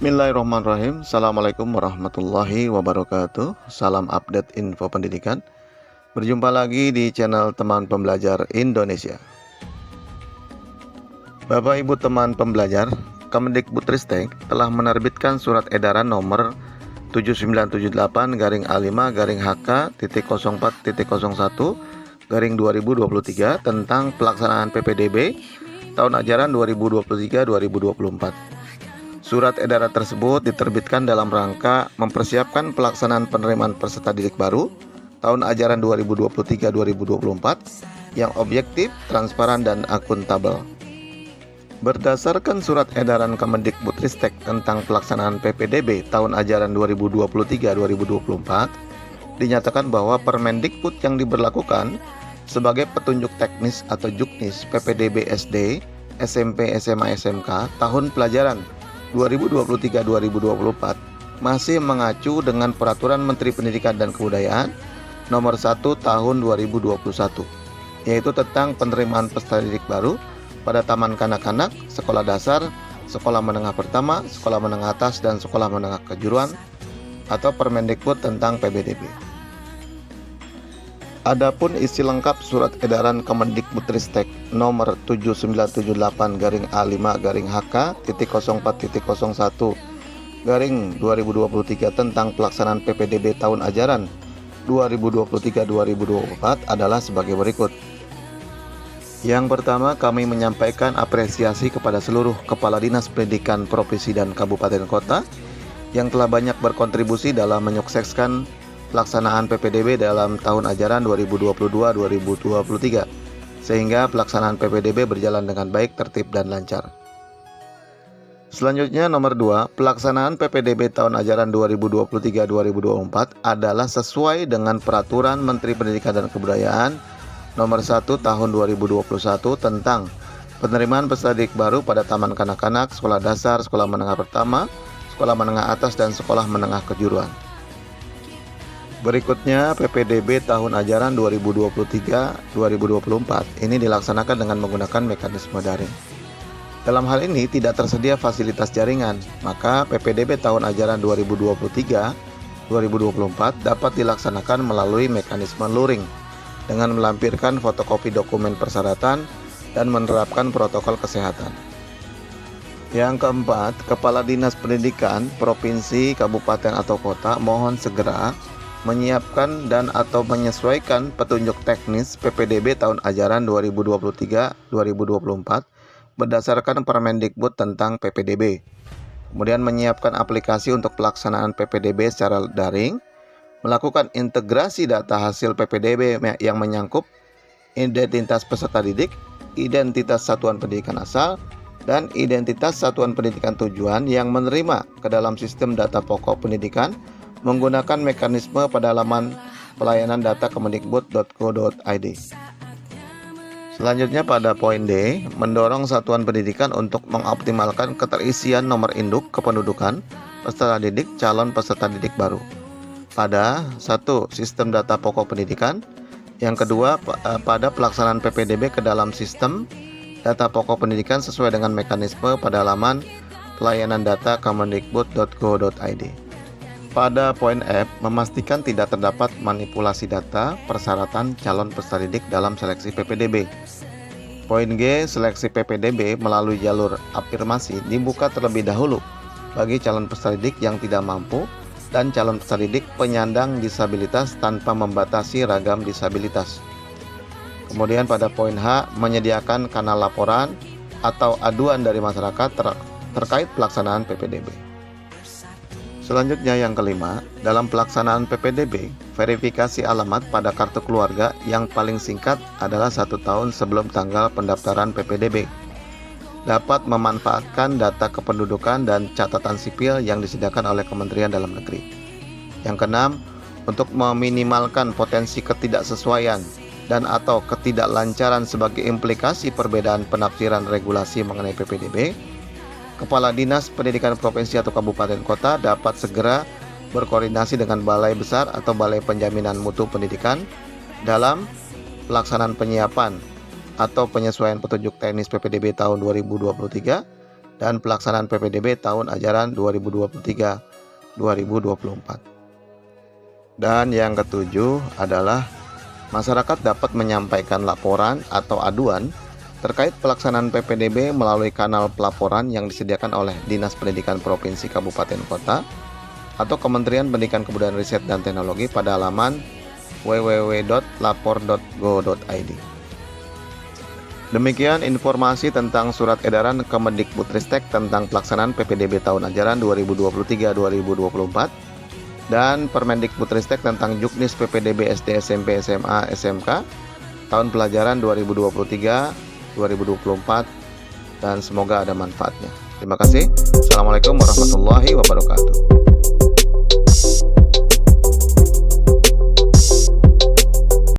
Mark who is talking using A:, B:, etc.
A: Bismillahirrahmanirrahim. Assalamualaikum warahmatullahi wabarakatuh. Salam update info pendidikan. Berjumpa lagi di channel Teman Pembelajar Indonesia. Bapak Ibu teman pembelajar, Kemendikbudristek telah menerbitkan surat edaran nomor 7978-HK.04.01/2023 tentang pelaksanaan PPDB tahun ajaran 2023-2024. Surat edaran tersebut diterbitkan dalam rangka mempersiapkan pelaksanaan penerimaan peserta didik baru tahun ajaran 2023-2024 yang objektif, transparan, dan akuntabel. Berdasarkan surat edaran Kemendikbudristek tentang pelaksanaan PPDB tahun ajaran 2023-2024, dinyatakan bahwa Permendikbud yang diberlakukan sebagai petunjuk teknis atau juknis PPDB SD, SMP, SMA, SMK tahun pelajaran 2023-2024 masih mengacu dengan Peraturan Menteri Pendidikan dan Kebudayaan Nomor 1 Tahun 2021, yaitu tentang penerimaan peserta didik baru pada taman kanak-kanak, sekolah dasar, sekolah menengah pertama, sekolah menengah atas, dan sekolah menengah kejuruan, atau Permendikbud tentang PPDB. Adapun isi lengkap surat edaran Kemendikbudristek nomor 7978-HK.04.01/2023 tentang pelaksanaan PPDB tahun ajaran 2023-2024 adalah sebagai berikut. Yang pertama, kami menyampaikan apresiasi kepada seluruh Kepala Dinas Pendidikan Provinsi dan Kabupaten Kota yang telah banyak berkontribusi dalam menyukseskan pelaksanaan PPDB dalam tahun ajaran 2022-2023, sehingga pelaksanaan PPDB berjalan dengan baik, tertib, dan lancar. Selanjutnya, nomor 2, pelaksanaan PPDB tahun ajaran 2023-2024 adalah sesuai dengan Peraturan Menteri Pendidikan dan Kebudayaan Nomor 1 Tahun 2021 tentang penerimaan peserta didik baru pada taman kanak-kanak, sekolah dasar, sekolah menengah pertama, sekolah menengah atas, dan sekolah menengah kejuruan. Berikutnya, PPDB tahun ajaran 2023-2024 ini dilaksanakan dengan menggunakan mekanisme daring. Dalam hal ini tidak tersedia fasilitas jaringan, maka PPDB tahun ajaran 2023-2024 dapat dilaksanakan melalui mekanisme luring dengan melampirkan fotokopi dokumen persyaratan dan menerapkan protokol kesehatan. Yang keempat, Kepala Dinas Pendidikan Provinsi, Kabupaten, atau Kota mohon segera menyiapkan dan atau menyesuaikan petunjuk teknis PPDB tahun ajaran 2023-2024 berdasarkan Permendikbud tentang PPDB. Kemudian menyiapkan aplikasi untuk pelaksanaan PPDB secara daring, melakukan integrasi data hasil PPDB yang menyangkut identitas peserta didik, identitas satuan pendidikan asal, dan identitas satuan pendidikan tujuan yang menerima ke dalam sistem data pokok pendidikan menggunakan mekanisme pada laman pelayanan data kemendikbud.go.id. Selanjutnya pada poin D, mendorong satuan pendidikan untuk mengoptimalkan keterisian nomor induk kependudukan peserta didik calon peserta didik baru pada 1. Sistem data pokok pendidikan, yang kedua pada pelaksanaan PPDB ke dalam sistem data pokok pendidikan sesuai dengan mekanisme pada laman pelayanan data kemendikbud.go.id. Pada poin F, memastikan tidak terdapat manipulasi data persyaratan calon peserta didik dalam seleksi PPDB. Poin G, seleksi PPDB melalui jalur afirmasi dibuka terlebih dahulu bagi calon peserta didik yang tidak mampu dan calon peserta didik penyandang disabilitas tanpa membatasi ragam disabilitas. Kemudian pada poin H, menyediakan kanal laporan atau aduan dari masyarakat terkait pelaksanaan PPDB. Selanjutnya yang kelima, dalam pelaksanaan PPDB, verifikasi alamat pada kartu keluarga yang paling singkat adalah 1 tahun sebelum tanggal pendaftaran PPDB. Dapat memanfaatkan data kependudukan dan catatan sipil yang disediakan oleh Kementerian Dalam Negeri. Yang keenam, untuk meminimalkan potensi ketidaksesuaian dan atau ketidaklancaran sebagai implikasi perbedaan penafsiran regulasi mengenai PPDB, Kepala Dinas Pendidikan Provinsi atau Kabupaten Kota dapat segera berkoordinasi dengan Balai Besar atau Balai Penjaminan Mutu Pendidikan dalam pelaksanaan penyiapan atau penyesuaian petunjuk teknis PPDB tahun 2023 dan pelaksanaan PPDB tahun ajaran 2023-2024. Dan yang ketujuh adalah masyarakat dapat menyampaikan laporan atau aduan terkait pelaksanaan PPDB melalui kanal pelaporan yang disediakan oleh Dinas Pendidikan Provinsi Kabupaten Kota atau Kementerian Pendidikan Kebudayaan Riset dan Teknologi pada halaman www.lapor.go.id. Demikian informasi tentang surat edaran Kemendikbudristek tentang pelaksanaan PPDB tahun ajaran 2023-2024 dan Permendikbudristek tentang Juknis PPDB SD, SMP, SMA, SMK tahun pelajaran 2023-2024, dan semoga ada manfaatnya. Terima kasih. Assalamualaikum warahmatullahi wabarakatuh.